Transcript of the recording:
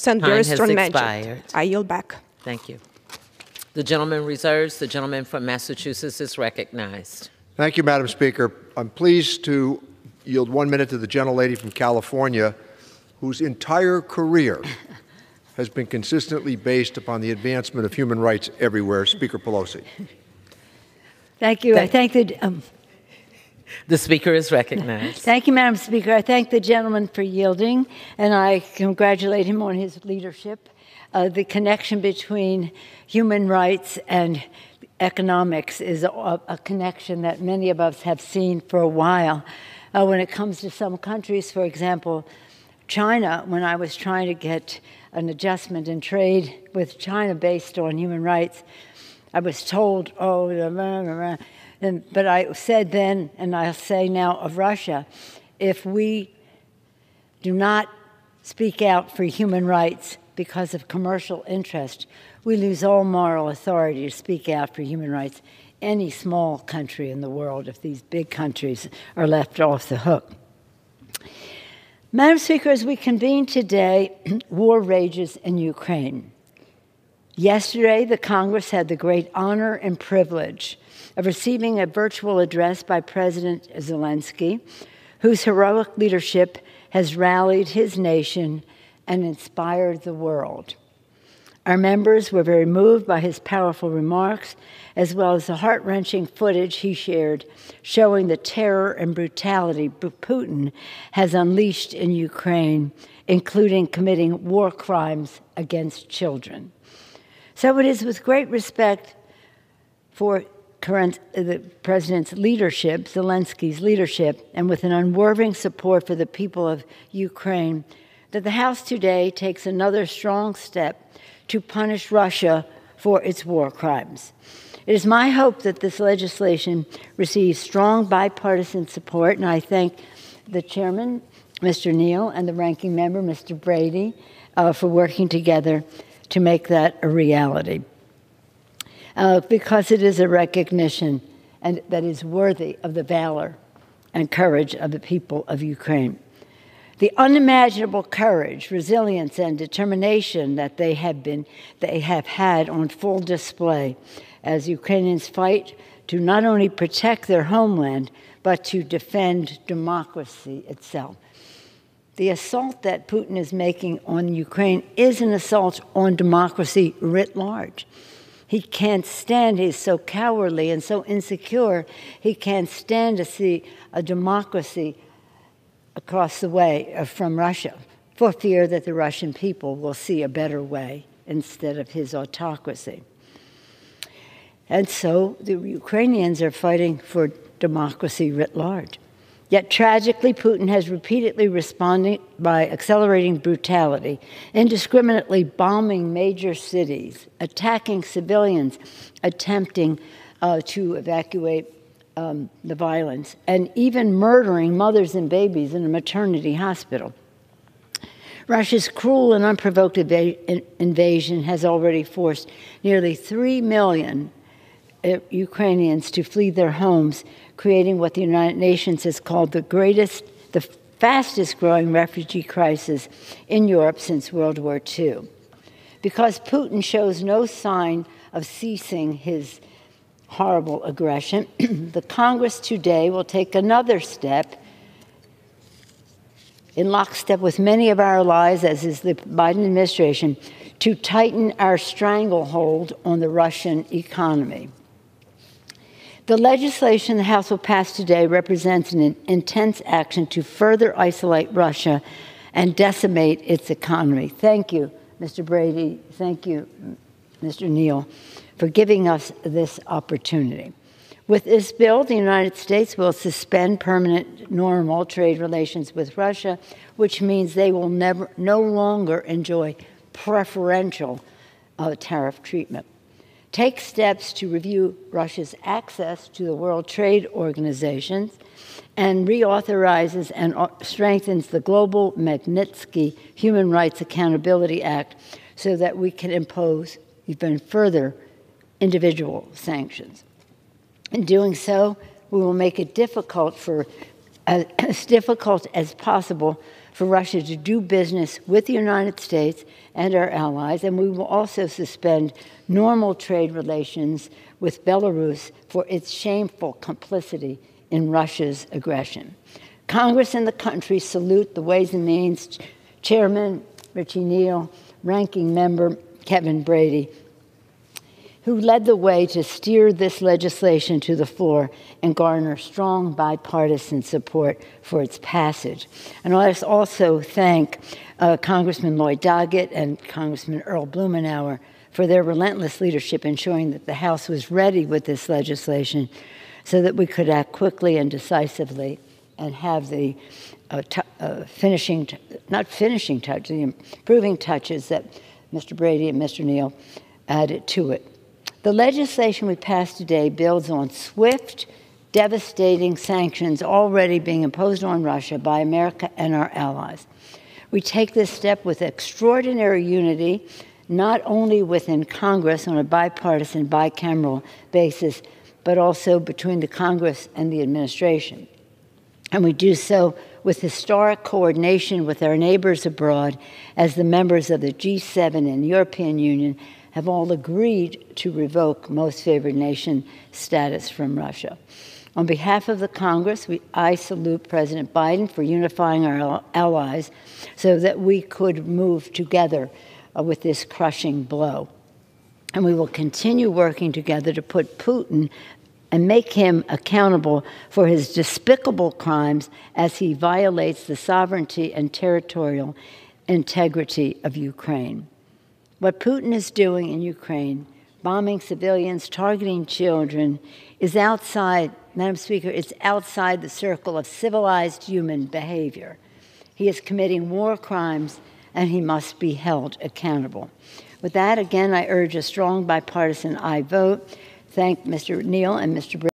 send very strong message. I yield back. Thank you. The gentleman reserves. The gentleman from Massachusetts is recognized. Thank you, Madam Speaker. I'm pleased to yield 1 minute to the gentlelady from California, whose entire career has been consistently based upon the advancement of human rights everywhere, Speaker Pelosi. Thank you. I thank the Speaker is recognized. Thank you, Madam Speaker. I thank the gentleman for yielding, and I congratulate him on his leadership. The connection between human rights and economics is a connection that many of us have seen for a while. When it comes to some countries, for example, China, when I was trying to get an adjustment in trade with China based on human rights, I was told, but I said then, and I'll say now of Russia, if we do not speak out for human rights because of commercial interest, we lose all moral authority to speak out for human rights. Any small country in the world, if these big countries are left off the hook. Madam Speaker, as we convene today, war rages in Ukraine. Yesterday, the Congress had the great honor and privilege of receiving a virtual address by President Zelensky, whose heroic leadership has rallied his nation and inspired the world. Our members were very moved by his powerful remarks, as well as the heart-wrenching footage he shared showing the terror and brutality Putin has unleashed in Ukraine, including committing war crimes against children. So it is with great respect for the President's leadership, Zelensky's leadership, and with an unwavering support for the people of Ukraine, that the House today takes another strong step to punish Russia for its war crimes. It is my hope that this legislation receives strong bipartisan support, and I thank the chairman, Mr. Neal, and the ranking member, Mr. Brady, for working together to make that a reality. Because it is a recognition and that is worthy of the valor and courage of the people of Ukraine. The unimaginable courage, resilience, and determination that they have had on full display as Ukrainians fight to not only protect their homeland, but to defend democracy itself. The assault that Putin is making on Ukraine is an assault on democracy writ large. He can't stand, he's so cowardly and so insecure, he can't stand to see a democracy across the way from Russia, for fear that the Russian people will see a better way instead of his autocracy. And so the Ukrainians are fighting for democracy writ large. Yet tragically, Putin has repeatedly responded by accelerating brutality, indiscriminately bombing major cities, attacking civilians, attempting to evacuate the violence, and even murdering mothers and babies in a maternity hospital. Russia's cruel and unprovoked invasion has already forced nearly 3 million Ukrainians to flee their homes, creating what the United Nations has called the fastest growing refugee crisis in Europe since World War II. Because Putin shows no sign of ceasing his horrible aggression, the Congress today will take another step in lockstep with many of our allies, as is the Biden administration, to tighten our stranglehold on the Russian economy. The legislation the House will pass today represents an intense action to further isolate Russia and decimate its economy. Thank you, Mr. Brady. Thank you, Mr. Neal, for giving us this opportunity. With this bill, the United States will suspend permanent normal trade relations with Russia, which means they will no longer enjoy preferential tariff treatment. Take steps to review Russia's access to the World Trade Organization, and reauthorizes and strengthens the Global Magnitsky Human Rights Accountability Act so that we can impose even further individual sanctions. In doing so, we will make it as difficult as possible for Russia to do business with the United States and our allies, and we will also suspend normal trade relations with Belarus for its shameful complicity in Russia's aggression. Congress and the country salute the Ways and Means Chairman Richie Neal, Ranking Member Kevin Brady, who led the way to steer this legislation to the floor and garner strong bipartisan support for its passage. And let's also thank Congressman Lloyd Doggett and Congressman Earl Blumenauer for their relentless leadership, ensuring that the House was ready with this legislation so that we could act quickly and decisively and have the improving touches that Mr. Brady and Mr. Neal added to it. The legislation we passed today builds on swift, devastating sanctions already being imposed on Russia by America and our allies. We take this step with extraordinary unity, not only within Congress on a bipartisan, bicameral basis, but also between the Congress and the administration. And we do so with historic coordination with our neighbors abroad, as the members of the G7 and the European Union have all agreed to revoke most favored nation status from Russia. On behalf of the Congress, I salute President Biden for unifying our allies so that we could move together with this crushing blow. And we will continue working together to put Putin and make him accountable for his despicable crimes as he violates the sovereignty and territorial integrity of Ukraine. What Putin is doing in Ukraine, bombing civilians, targeting children, is outside, Madam Speaker, it's outside the circle of civilized human behavior. He is committing war crimes, and he must be held accountable. With that, again, I urge a strong bipartisan aye vote. Thank Mr. Neal and Mr.